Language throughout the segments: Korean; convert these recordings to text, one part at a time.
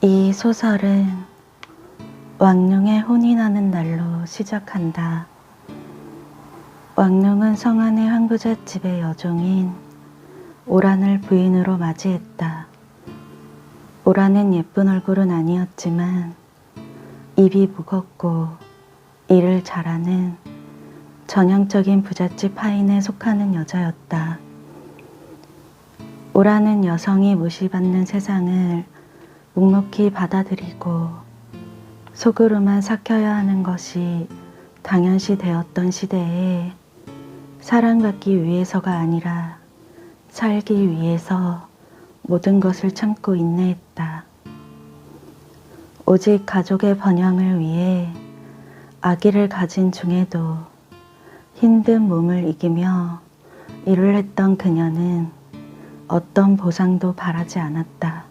이 소설은 왕룡의 혼이 나는 날로 시작한다. 왕룡은 성안의 황부잣집의 여종인 오란을 부인으로 맞이했다. 오란은 예쁜 얼굴은 아니었지만 입이 무겁고 일을 잘하는 전형적인 부잣집 하인에 속하는 여자였다. 오란은 여성이 무시받는 세상을 묵묵히 받아들이고 속으로만 삭혀야 하는 것이 당연시 되었던 시대에 사랑받기 위해서가 아니라 살기 위해서 모든 것을 참고 인내했다. 오직 가족의 번영을 위해 아기를 가진 중에도 힘든 몸을 이기며 일을 했던 그녀는 어떤 보상도 바라지 않았다.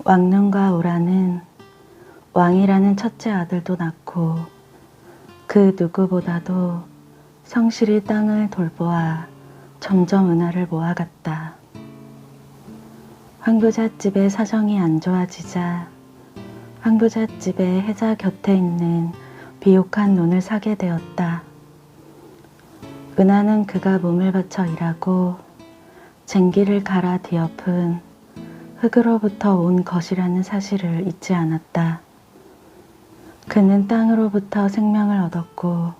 왕룡과 오란은 왕이라는 첫째 아들도 낳고 그 누구보다도 성실히 땅을 돌보아 점점 은하를 모아갔다. 황부잣집의 사정이 안 좋아지자 황부잣집의 해자 곁에 있는 비옥한 논을 사게 되었다. 은하는 그가 몸을 바쳐 일하고 쟁기를 갈아 뒤엎은 흙으로부터 온 것이라는 사실을 잊지 않았다. 그는 땅으로부터 생명을 얻었고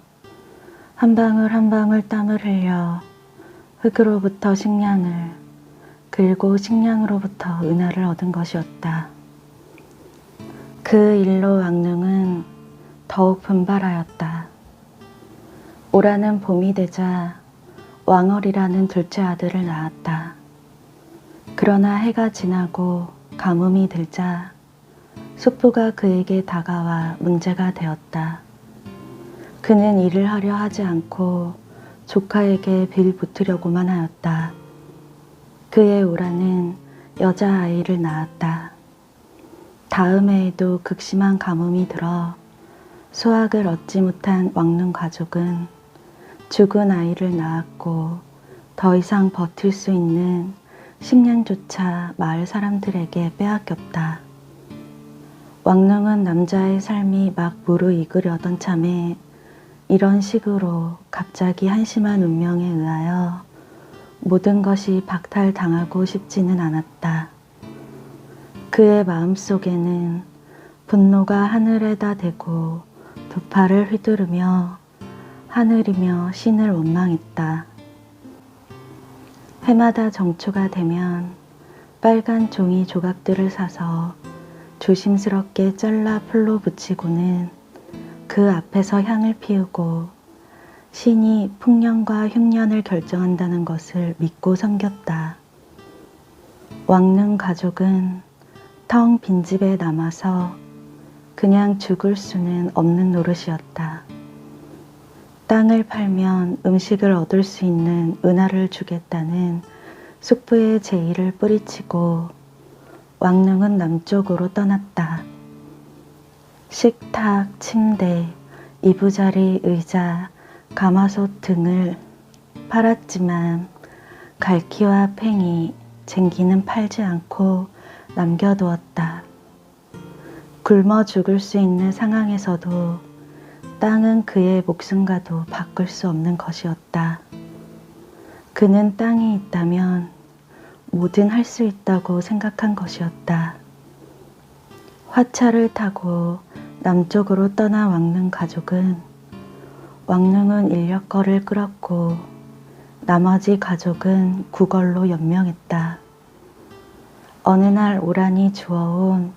한 방울 한 방울 땀을 흘려 흙으로부터 식량을 그리고 식량으로부터 은하를 얻은 것이었다. 그 일로 왕룡은 더욱 분발하였다. 오라는 봄이 되자 왕월이라는 둘째 아들을 낳았다. 그러나 해가 지나고 가뭄이 들자 숙부가 그에게 다가와 문제가 되었다. 그는 일을 하려 하지 않고 조카에게 빌붙으려고만 하였다. 그의 오라는 여자아이를 낳았다. 다음 해에도 극심한 가뭄이 들어 수확을 얻지 못한 왕룡 가족은 죽은 아이를 낳았고 더 이상 버틸 수 있는 식량조차 마을 사람들에게 빼앗겼다. 왕룡은 남자의 삶이 막 무르익으려던 참에 이런 식으로 갑자기 한심한 운명에 의하여 모든 것이 박탈당하고 싶지는 않았다. 그의 마음속에는 분노가 하늘에다 대고 두 팔을 휘두르며 하늘이며 신을 원망했다. 해마다 정초가 되면 빨간 종이 조각들을 사서 조심스럽게 잘라 풀로 붙이고는 그 앞에서 향을 피우고 신이 풍년과 흉년을 결정한다는 것을 믿고 섬겼다. 왕릉 가족은 텅 빈 집에 남아서 그냥 죽을 수는 없는 노릇이었다. 땅을 팔면 음식을 얻을 수 있는 은하를 주겠다는 숙부의 제의를 뿌리치고 왕릉은 남쪽으로 떠났다. 식탁, 침대, 이부자리, 의자, 가마솥 등을 팔았지만 갈퀴와 팽이, 쟁기는 팔지 않고 남겨두었다. 굶어 죽을 수 있는 상황에서도 땅은 그의 목숨과도 바꿀 수 없는 것이었다. 그는 땅이 있다면 뭐든 할 수 있다고 생각한 것이었다. 화차를 타고 남쪽으로 떠난 왕릉 가족은 왕릉은 인력거를 끌었고 나머지 가족은 구걸로 연명했다. 어느 날 오란이 주워온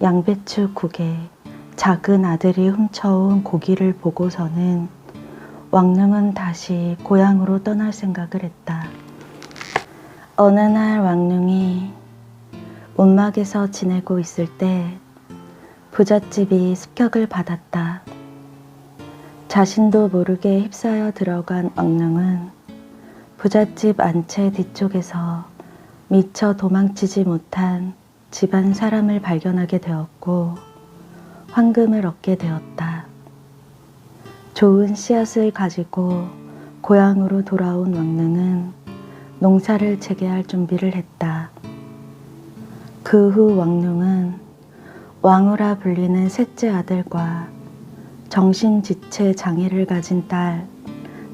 양배추국에 작은 아들이 훔쳐온 고기를 보고서는 왕릉은 다시 고향으로 떠날 생각을 했다. 어느 날 왕릉이 움막에서 지내고 있을 때 부잣집이 습격을 받았다. 자신도 모르게 휩싸여 들어간 왕릉은 부잣집 안채 뒤쪽에서 미처 도망치지 못한 집안 사람을 발견하게 되었고 황금을 얻게 되었다. 좋은 씨앗을 가지고 고향으로 돌아온 왕릉은 농사를 재개할 준비를 했다. 그 후 왕릉은 왕후라 불리는 셋째 아들과 정신지체 장애를 가진 딸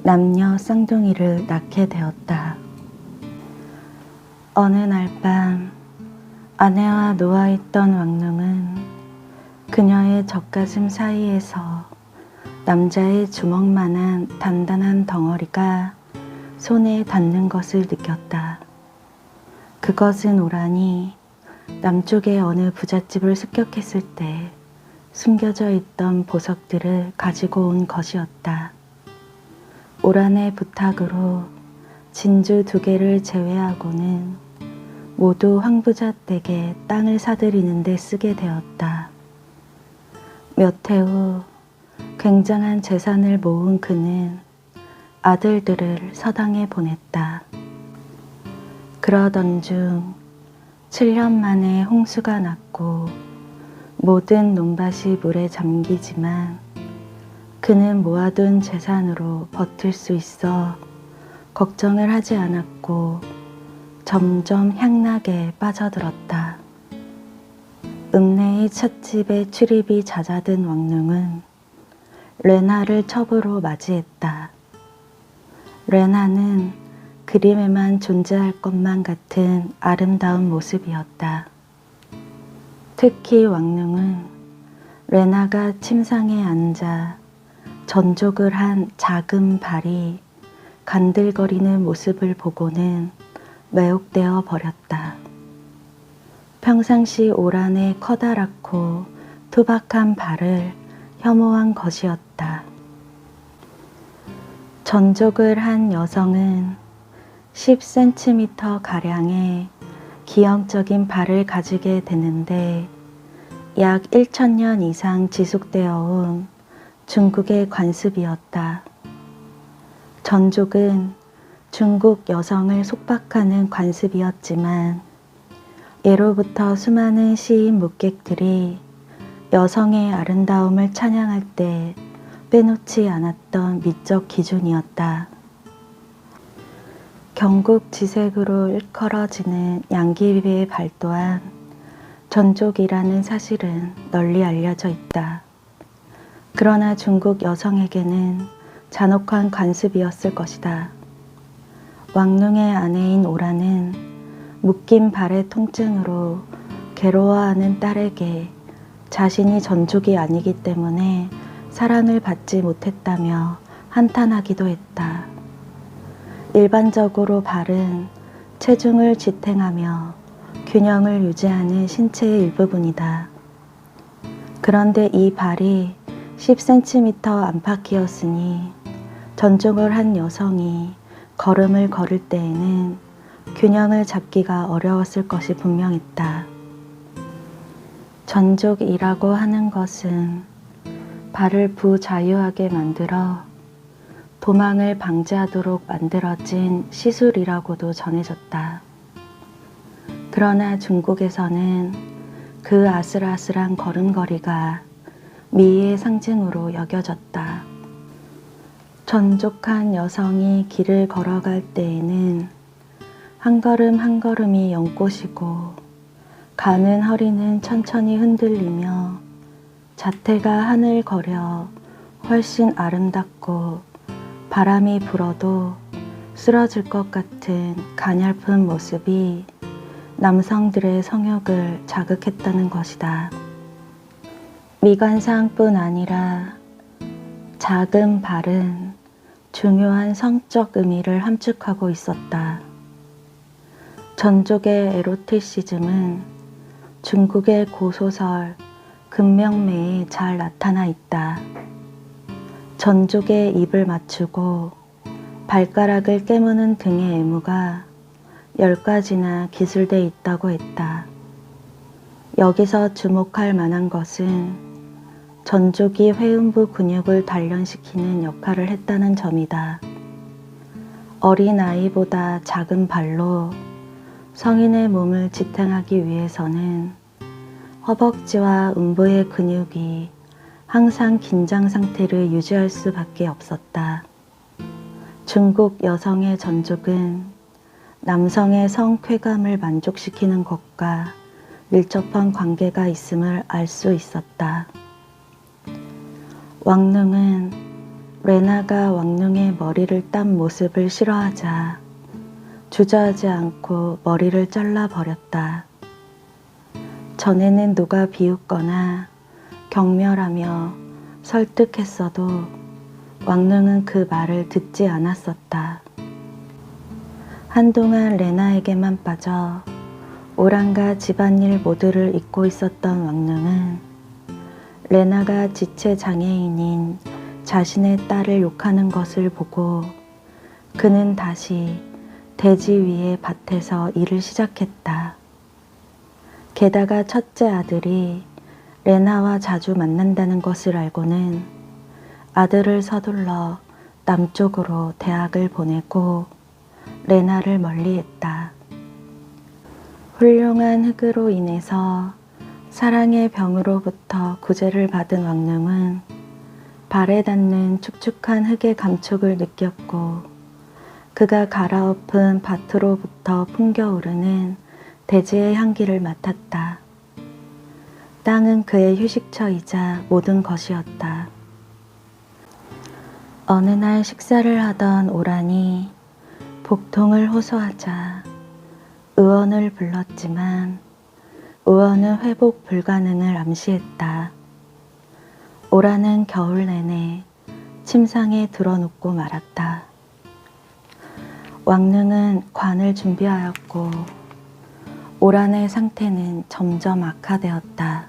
남녀 쌍둥이를 낳게 되었다. 어느 날 밤 아내와 누워있던 왕릉은 그녀의 젖가슴 사이에서 남자의 주먹만한 단단한 덩어리가 손에 닿는 것을 느꼈다. 그것은 오란이 남쪽의 어느 부잣집을 습격했을 때 숨겨져 있던 보석들을 가지고 온 것이었다. 오란의 부탁으로 진주 2개를 제외하고는 모두 황부자 댁에 땅을 사들이는 데 쓰게 되었다. 몇 해 후 굉장한 재산을 모은 그는 아들들을 서당에 보냈다. 그러던 중 7년 만에 홍수가 났고 모든 논밭이 물에 잠기지만 그는 모아둔 재산으로 버틸 수 있어 걱정을 하지 않았고 점점 향락에 빠져들었다. 읍내의 찻집에 출입이 잦아든 왕릉은 레나를 첩으로 맞이했다. 레나는 그림에만 존재할 것만 같은 아름다운 모습이었다. 특히 왕릉은 레나가 침상에 앉아 전족을 한 작은 발이 간들거리는 모습을 보고는 매혹되어 버렸다. 평상시 오란의 커다랗고 투박한 발을 혐오한 것이었다. 전족을 한 여성은 10cm 가량의 기형적인 발을 가지게 되는데 약 1000년 이상 지속되어 온 중국의 관습이었다. 전족은 중국 여성을 속박하는 관습이었지만 예로부터 수많은 시인 묵객들이 여성의 아름다움을 찬양할 때 빼놓지 않았던 미적 기준이었다. 경국지색으로 일컬어지는 양귀비의 발 또한 전족이라는 사실은 널리 알려져 있다. 그러나 중국 여성에게는 잔혹한 관습이었을 것이다. 왕릉의 아내인 오란은 묶인 발의 통증으로 괴로워하는 딸에게 자신이 전족이 아니기 때문에 사랑을 받지 못했다며 한탄하기도 했다. 일반적으로 발은 체중을 지탱하며 균형을 유지하는 신체의 일부분이다. 그런데 이 발이 10cm 안팎이었으니 전족을 한 여성이 걸음을 걸을 때에는 균형을 잡기가 어려웠을 것이 분명했다. 전족이라고 하는 것은 발을 부자유하게 만들어 도망을 방지하도록 만들어진 시술이라고도 전해졌다. 그러나 중국에서는 그 아슬아슬한 걸음걸이가 미의 상징으로 여겨졌다. 전족한 여성이 길을 걸어갈 때에는 한 걸음 한 걸음이 연꽃이고 가는 허리는 천천히 흔들리며 자태가 하늘거려 훨씬 아름답고 바람이 불어도 쓰러질 것 같은 가냘픈 모습이 남성들의 성욕을 자극했다는 것이다. 미관상뿐 아니라 작은 발은 중요한 성적 의미를 함축하고 있었다. 전족의 에로티시즘은 중국의 고소설 금명매에 잘 나타나 있다. 전족의 입을 맞추고 발가락을 깨무는 등의 애무가 10가지나 기술돼 있다고 했다. 여기서 주목할 만한 것은 전족이 회음부 근육을 단련시키는 역할을 했다는 점이다. 어린 아이보다 작은 발로 성인의 몸을 지탱하기 위해서는 허벅지와 음부의 근육이 항상 긴장 상태를 유지할 수밖에 없었다. 중국 여성의 전족은 남성의 성쾌감을 만족시키는 것과 밀접한 관계가 있음을 알 수 있었다. 왕릉은 레나가 왕릉의 머리를 딴 모습을 싫어하자 주저하지 않고 머리를 잘라버렸다. 전에는 누가 비웃거나 경멸하며 설득했어도 왕릉은 그 말을 듣지 않았었다. 한동안 레나에게만 빠져 오란과 집안일 모두를 잊고 있었던 왕릉은 레나가 지체 장애인인 자신의 딸을 욕하는 것을 보고 그는 다시 대지 위의 밭에서 일을 시작했다. 게다가 첫째 아들이 레나와 자주 만난다는 것을 알고는 아들을 서둘러 남쪽으로 대학을 보내고 레나를 멀리했다. 훌륭한 흙으로 인해서 사랑의 병으로부터 구제를 받은 왕릉은 발에 닿는 축축한 흙의 감촉을 느꼈고 그가 갈아엎은 밭으로부터 풍겨오르는 대지의 향기를 맡았다. 땅은 그의 휴식처이자 모든 것이었다. 어느 날 식사를 하던 오란이 복통을 호소하자 의원을 불렀지만 의원은 회복 불가능을 암시했다. 오란은 겨울 내내 침상에 드러눕고 말았다. 왕릉은 관을 준비하였고 오란의 상태는 점점 악화되었다.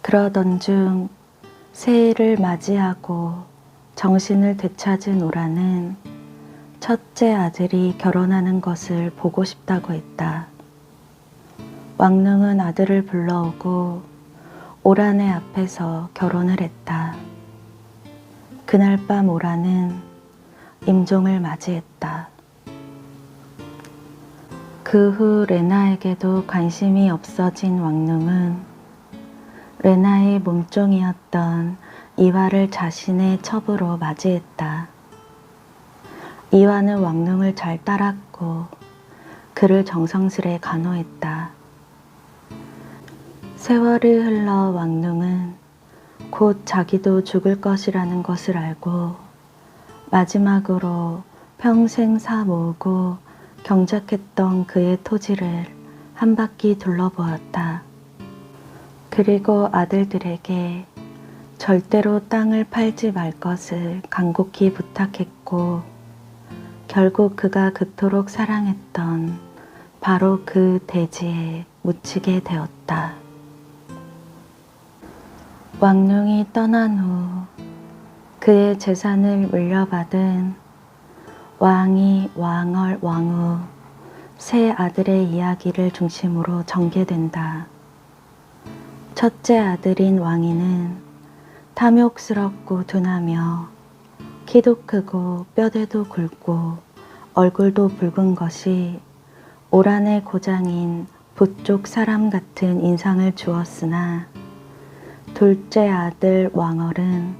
그러던 중 새해를 맞이하고 정신을 되찾은 오란은 첫째 아들이 결혼하는 것을 보고 싶다고 했다. 왕릉은 아들을 불러오고 오란의 앞에서 결혼을 했다. 그날 밤 오란은 임종을 맞이했다. 그 후 레나에게도 관심이 없어진 왕릉은 레나의 몸종이었던 이화를 자신의 첩으로 맞이했다. 이화는 왕릉을 잘 따랐고 그를 정성스레 간호했다. 세월이 흘러 왕릉은 곧 자기도 죽을 것이라는 것을 알고 마지막으로 평생 사 모으고 경작했던 그의 토지를 한 바퀴 둘러보았다. 그리고 아들들에게 절대로 땅을 팔지 말 것을 간곡히 부탁했고 결국 그가 그토록 사랑했던 바로 그 대지에 묻히게 되었다. 왕릉이 떠난 후 그의 재산을 물려받은 왕이 왕얼 왕후 세 아들의 이야기를 중심으로 전개된다. 첫째 아들인 왕이는 탐욕스럽고 둔하며 키도 크고 뼈대도 굵고 얼굴도 붉은 것이 오란의 고장인 부쪽 사람 같은 인상을 주었으나 둘째 아들 왕얼은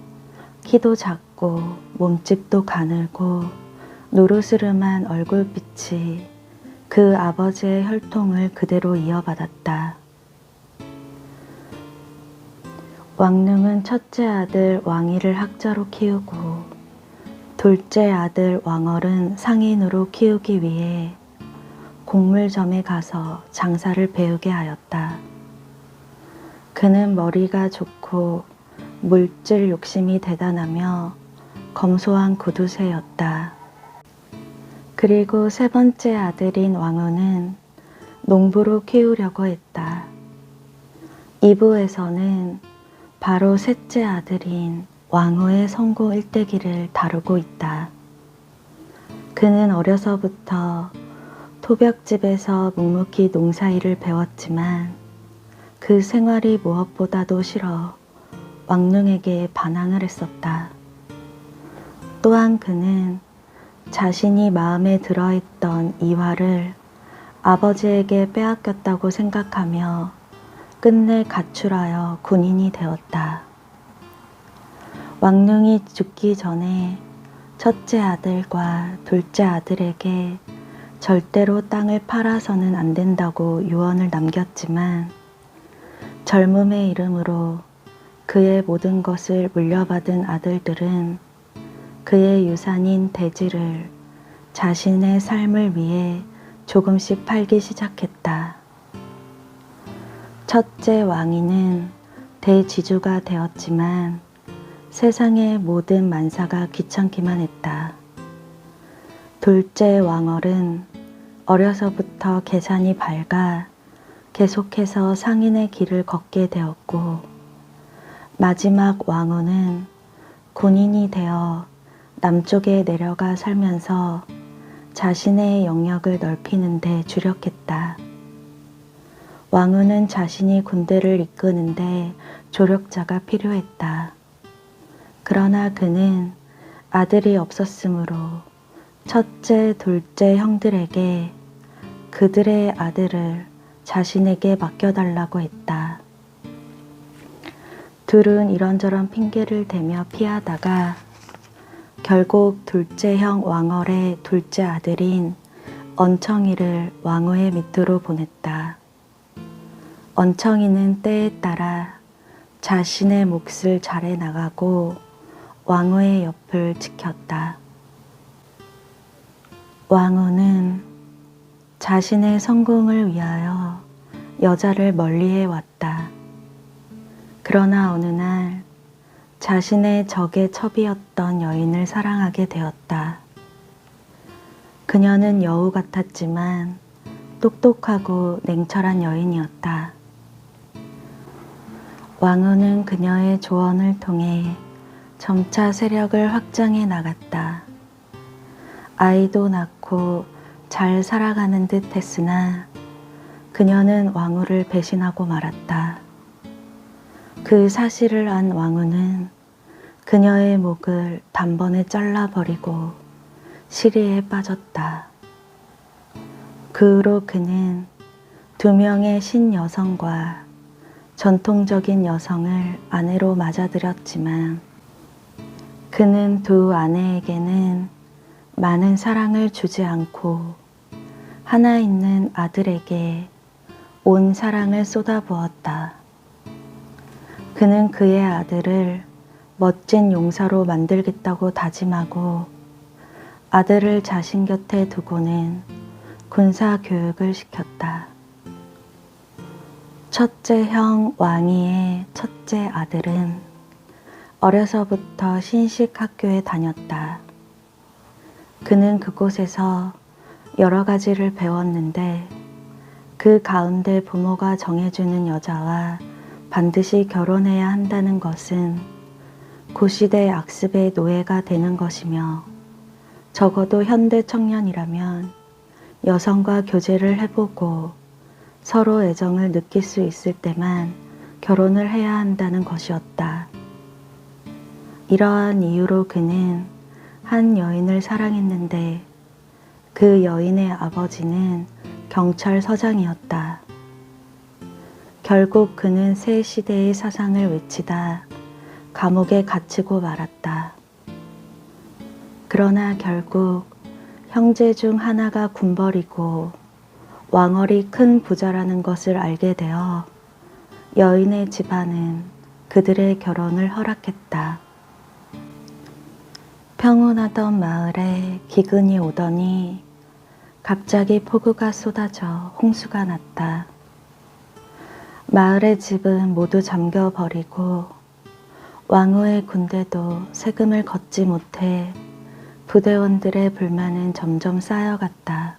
키도 작고 몸집도 가늘고 노르스름한 얼굴빛이 그 아버지의 혈통을 그대로 이어받았다. 왕릉은 첫째 아들 왕이를 학자로 키우고 둘째 아들 왕얼은 상인으로 키우기 위해 곡물점에 가서 장사를 배우게 하였다. 그는 머리가 좋고 물질 욕심이 대단하며 검소한 구두쇠였다. 그리고 세 번째 아들인 왕후는 농부로 키우려고 했다. 2부에서는 바로 셋째 아들인 왕후의 성고 일대기를 다루고 있다. 그는 어려서부터 토벽집에서 묵묵히 농사일을 배웠지만 그 생활이 무엇보다도 싫어 왕릉에게 반항을 했었다. 또한 그는 자신이 마음에 들어했던 이화를 아버지에게 빼앗겼다고 생각하며 끝내 가출하여 군인이 되었다. 왕릉이 죽기 전에 첫째 아들과 둘째 아들에게 절대로 땅을 팔아서는 안 된다고 유언을 남겼지만 젊음의 이름으로 그의 모든 것을 물려받은 아들들은 그의 유산인 대지를 자신의 삶을 위해 조금씩 팔기 시작했다. 첫째 왕위는 대지주가 되었지만 세상의 모든 만사가 귀찮기만 했다. 둘째 왕얼은 어려서부터 계산이 밝아 계속해서 상인의 길을 걷게 되었고, 마지막 왕후는 군인이 되어 남쪽에 내려가 살면서 자신의 영역을 넓히는 데 주력했다. 왕후는 자신이 군대를 이끄는데 조력자가 필요했다. 그러나 그는 아들이 없었으므로 첫째, 둘째 형들에게 그들의 아들을 자신에게 맡겨달라고 했다. 둘은 이런저런 핑계를 대며 피하다가 결국 둘째 형 왕얼의 둘째 아들인 언청이를 왕후의 밑으로 보냈다. 언청이는 때에 따라 자신의 몫을 잘해 나가고 왕후의 옆을 지켰다. 왕후는 자신의 성공을 위하여 여자를 멀리해 왔다. 그러나 어느 날 자신의 적의 첩이었던 여인을 사랑하게 되었다. 그녀는 여우 같았지만 똑똑하고 냉철한 여인이었다. 왕후는 그녀의 조언을 통해 점차 세력을 확장해 나갔다. 아이도 낳고 잘 살아가는 듯 했으나 그녀는 왕후를 배신하고 말았다. 그 사실을 안 왕후는 그녀의 목을 단번에 잘라버리고 시리에 빠졌다. 그 후로 그는 2명의 신여성과 전통적인 여성을 아내로 맞아들였지만 그는 두 아내에게는 많은 사랑을 주지 않고 하나 있는 아들에게 온 사랑을 쏟아부었다. 그는 그의 아들을 멋진 용사로 만들겠다고 다짐하고 아들을 자신 곁에 두고는 군사 교육을 시켰다. 첫째 형 왕위의 첫째 아들은 어려서부터 신식 학교에 다녔다. 그는 그곳에서 여러 가지를 배웠는데 그 가운데 부모가 정해주는 여자와 반드시 결혼해야 한다는 것은 고시대 악습의 노예가 되는 것이며 적어도 현대 청년이라면 여성과 교제를 해보고 서로 애정을 느낄 수 있을 때만 결혼을 해야 한다는 것이었다. 이러한 이유로 그는 한 여인을 사랑했는데 그 여인의 아버지는 경찰서장이었다. 결국 그는 새 시대의 사상을 외치다 감옥에 갇히고 말았다. 그러나 결국 형제 중 하나가 군벌이고 왕얼이 큰 부자라는 것을 알게 되어 여인의 집안은 그들의 결혼을 허락했다. 평온하던 마을에 기근이 오더니 갑자기 폭우가 쏟아져 홍수가 났다. 마을의 집은 모두 잠겨버리고 왕후의 군대도 세금을 걷지 못해 부대원들의 불만은 점점 쌓여갔다.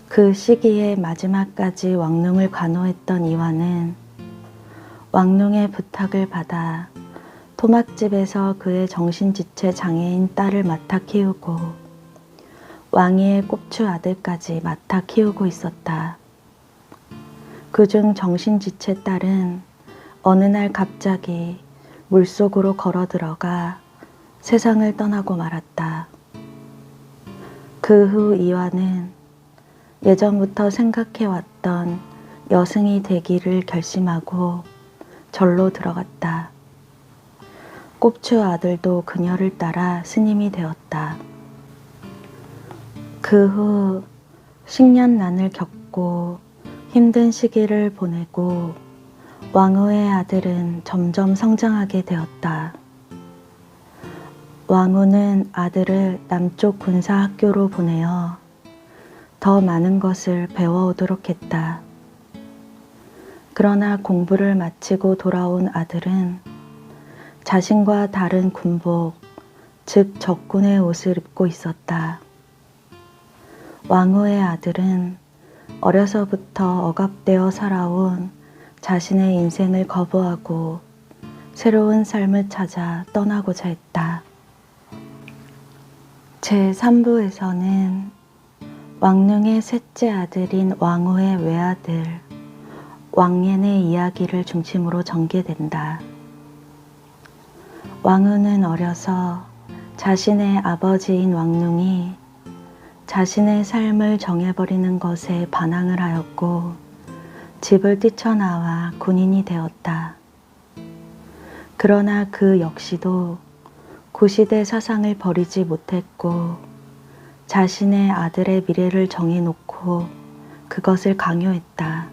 그 시기에 마지막까지 왕릉을 관호했던 이완은 왕릉의 부탁을 받아 토막집에서 그의 정신지체 장애인 딸을 맡아 키우고 왕위의 꼽추 아들까지 맡아 키우고 있었다. 그중 정신지체 딸은 어느 날 갑자기 물속으로 걸어 들어가 세상을 떠나고 말았다. 그 후 이완은 예전부터 생각해왔던 여승이 되기를 결심하고 절로 들어갔다. 꼽추 아들도 그녀를 따라 스님이 되었다. 그 후 식년난을 겪고 힘든 시기를 보내고 왕후의 아들은 점점 성장하게 되었다. 왕후는 아들을 남쪽 군사학교로 보내어 더 많은 것을 배워오도록 했다. 그러나 공부를 마치고 돌아온 아들은 자신과 다른 군복, 즉 적군의 옷을 입고 있었다. 왕후의 아들은 어려서부터 억압되어 살아온 자신의 인생을 거부하고 새로운 삶을 찾아 떠나고자 했다. 제3부에서는 왕릉의 셋째 아들인 왕후의 외아들 왕옌의 이야기를 중심으로 전개된다. 왕후는 어려서 자신의 아버지인 왕릉이 자신의 삶을 정해버리는 것에 반항을 하였고 집을 뛰쳐나와 군인이 되었다. 그러나 그 역시도 구시대 사상을 버리지 못했고 자신의 아들의 미래를 정해놓고 그것을 강요했다.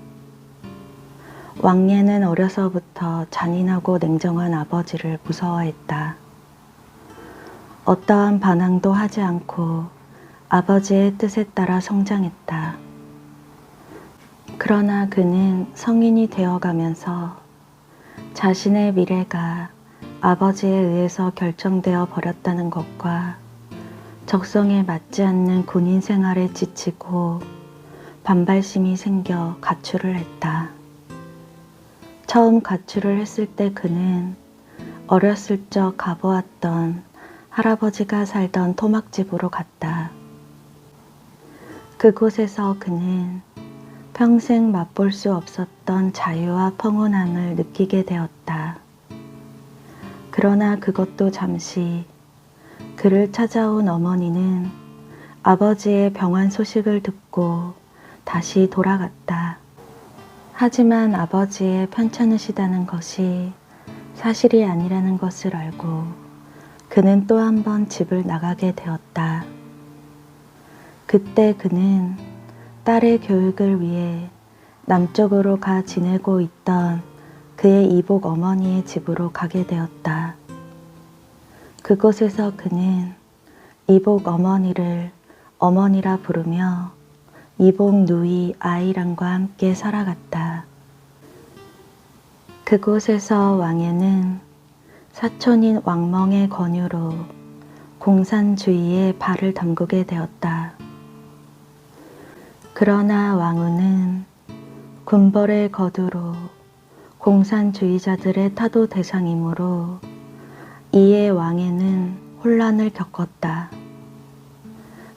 왕옌은 어려서부터 잔인하고 냉정한 아버지를 무서워했다. 어떠한 반항도 하지 않고 아버지의 뜻에 따라 성장했다. 그러나 그는 성인이 되어가면서 자신의 미래가 아버지에 의해서 결정되어 버렸다는 것과 적성에 맞지 않는 군인 생활에 지치고 반발심이 생겨 가출을 했다. 처음 가출을 했을 때 그는 어렸을 적 가보았던 할아버지가 살던 토막집으로 갔다. 그곳에서 그는 평생 맛볼 수 없었던 자유와 평온함을 느끼게 되었다. 그러나 그것도 잠시 그를 찾아온 어머니는 아버지의 병환 소식을 듣고 다시 돌아갔다. 하지만 아버지의 편찮으시다는 것이 사실이 아니라는 것을 알고 그는 또 한 번 집을 나가게 되었다. 그때 그는 딸의 교육을 위해 남쪽으로 가 지내고 있던 그의 이복 어머니의 집으로 가게 되었다. 그곳에서 그는 이복 어머니를 어머니라 부르며 이복 누이 아이랑과 함께 살아갔다. 그곳에서 왕에는 사촌인 왕멍의 권유로 공산주의에 발을 담그게 되었다. 그러나 왕후는 군벌의 거두로 공산주의자들의 타도 대상이므로 이에 왕에는 혼란을 겪었다.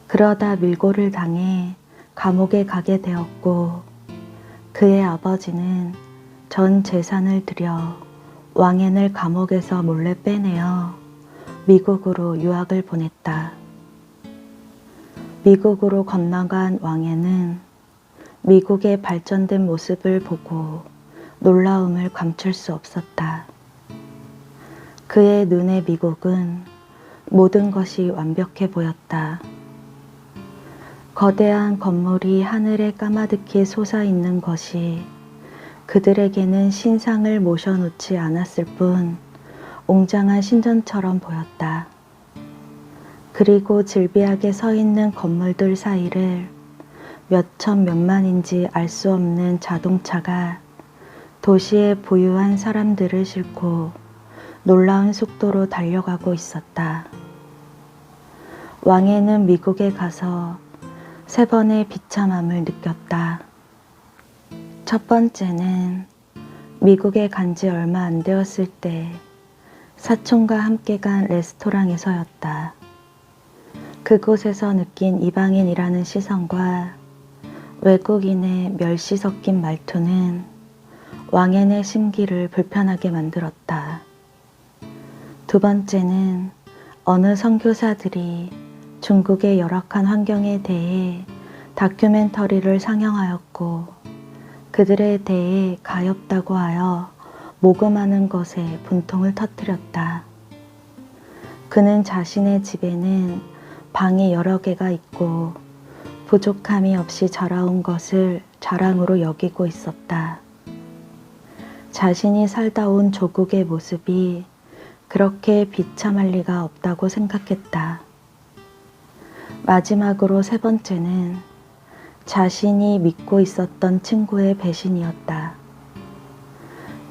그러다 밀고를 당해 감옥에 가게 되었고 그의 아버지는 전 재산을 들여 왕엔을 감옥에서 몰래 빼내어 미국으로 유학을 보냈다. 미국으로 건너간 왕에는 미국의 발전된 모습을 보고 놀라움을 감출 수 없었다. 그의 눈에 미국은 모든 것이 완벽해 보였다. 거대한 건물이 하늘에 까마득히 솟아있는 것이 그들에게는 신상을 모셔놓지 않았을 뿐 웅장한 신전처럼 보였다. 그리고 질비하게 서 있는 건물들 사이를 몇천 몇만인지 알 수 없는 자동차가 도시의 부유한 사람들을 싣고 놀라운 속도로 달려가고 있었다. 왕에는 미국에 가서 3번의 비참함을 느꼈다. 첫 번째는 미국에 간 지 얼마 안 되었을 때 사촌과 함께 간 레스토랑에서였다. 그곳에서 느낀 이방인이라는 시선과 외국인의 멸시 섞인 말투는 왕엔의 심기를 불편하게 만들었다. 두 번째는 어느 선교사들이 중국의 열악한 환경에 대해 다큐멘터리를 상영하였고 그들에 대해 가엾다고 하여 모금하는 것에 분통을 터뜨렸다. 그는 자신의 집에는 방이 여러 개가 있고 부족함이 없이 자라온 것을 자랑으로 여기고 있었다. 자신이 살다 온 조국의 모습이 그렇게 비참할 리가 없다고 생각했다. 마지막으로 세 번째는 자신이 믿고 있었던 친구의 배신이었다.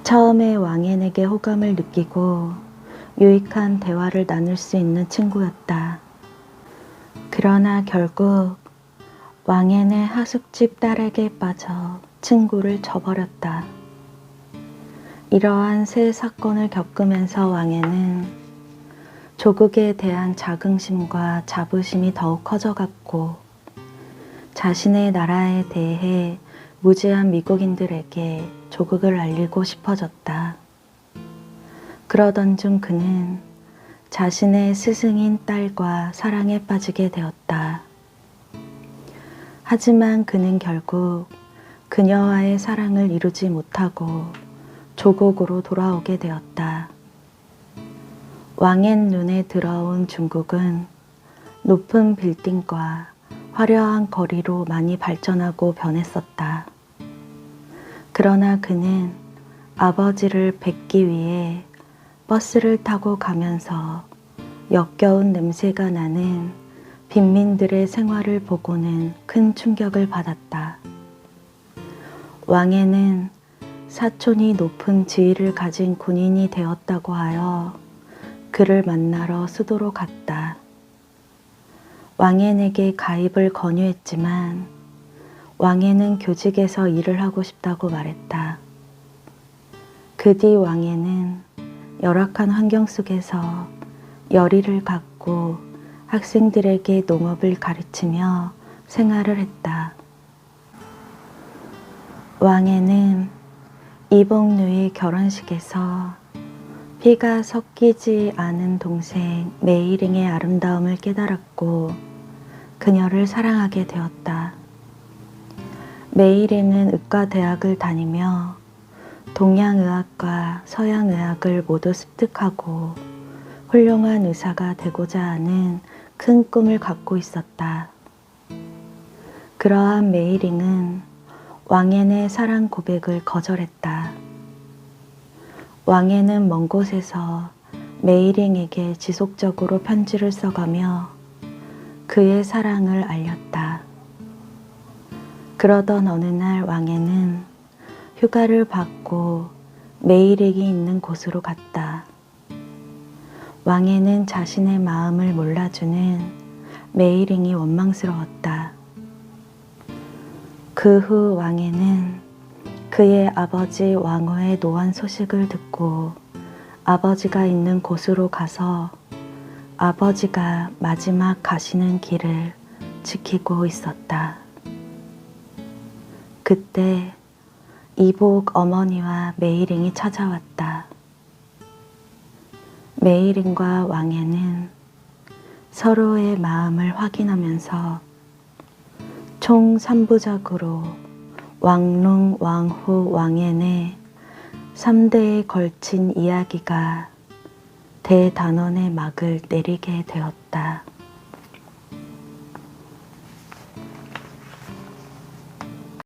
처음에 왕앤에게 호감을 느끼고 유익한 대화를 나눌 수 있는 친구였다. 그러나 결국 왕앤의 하숙집 딸에게 빠져 친구를 저버렸다. 이러한 세 사건을 겪으면서 왕앤은 조국에 대한 자긍심과 자부심이 더욱 커져갔고 자신의 나라에 대해 무지한 미국인들에게 조국을 알리고 싶어졌다. 그러던 중 그는 자신의 스승인 딸과 사랑에 빠지게 되었다. 하지만 그는 결국 그녀와의 사랑을 이루지 못하고 조국으로 돌아오게 되었다. 왕앤 눈에 들어온 중국은 높은 빌딩과 화려한 거리로 많이 발전하고 변했었다. 그러나 그는 아버지를 뵙기 위해 버스를 타고 가면서 역겨운 냄새가 나는 빈민들의 생활을 보고는 큰 충격을 받았다. 왕앤은 사촌이 높은 지위를 가진 군인이 되었다고 하여 그를 만나러 수도로 갔다. 왕앤에게 가입을 권유했지만 왕앤은 교직에서 일을 하고 싶다고 말했다. 그 뒤 왕앤은 열악한 환경 속에서 열의를 갖고 학생들에게 농업을 가르치며 생활을 했다. 왕앤은 이복누이 결혼식에서 피가 섞이지 않은 동생 메이링의 아름다움을 깨달았고 그녀를 사랑하게 되었다. 메이링은 의과대학을 다니며 동양의학과 서양의학을 모두 습득하고 훌륭한 의사가 되고자 하는 큰 꿈을 갖고 있었다. 그러한 메이링은 왕앤의 사랑 고백을 거절했다. 왕앤은 먼 곳에서 메이링에게 지속적으로 편지를 써가며 그의 사랑을 알렸다. 그러던 어느 날 왕앤은 휴가를 받고 메이링이 있는 곳으로 갔다. 왕앤은 자신의 마음을 몰라주는 메이링이 원망스러웠다. 그 후 왕앤은 그의 아버지 왕후의 노환 소식을 듣고 아버지가 있는 곳으로 가서 아버지가 마지막 가시는 길을 지키고 있었다. 그때 이복 어머니와 메이링이 찾아왔다. 메이링과 왕앤은 서로의 마음을 확인하면서 총 3부작으로 왕룽, 왕후, 왕앤의 3대에 걸친 이야기가 대단원의 막을 내리게 되었다.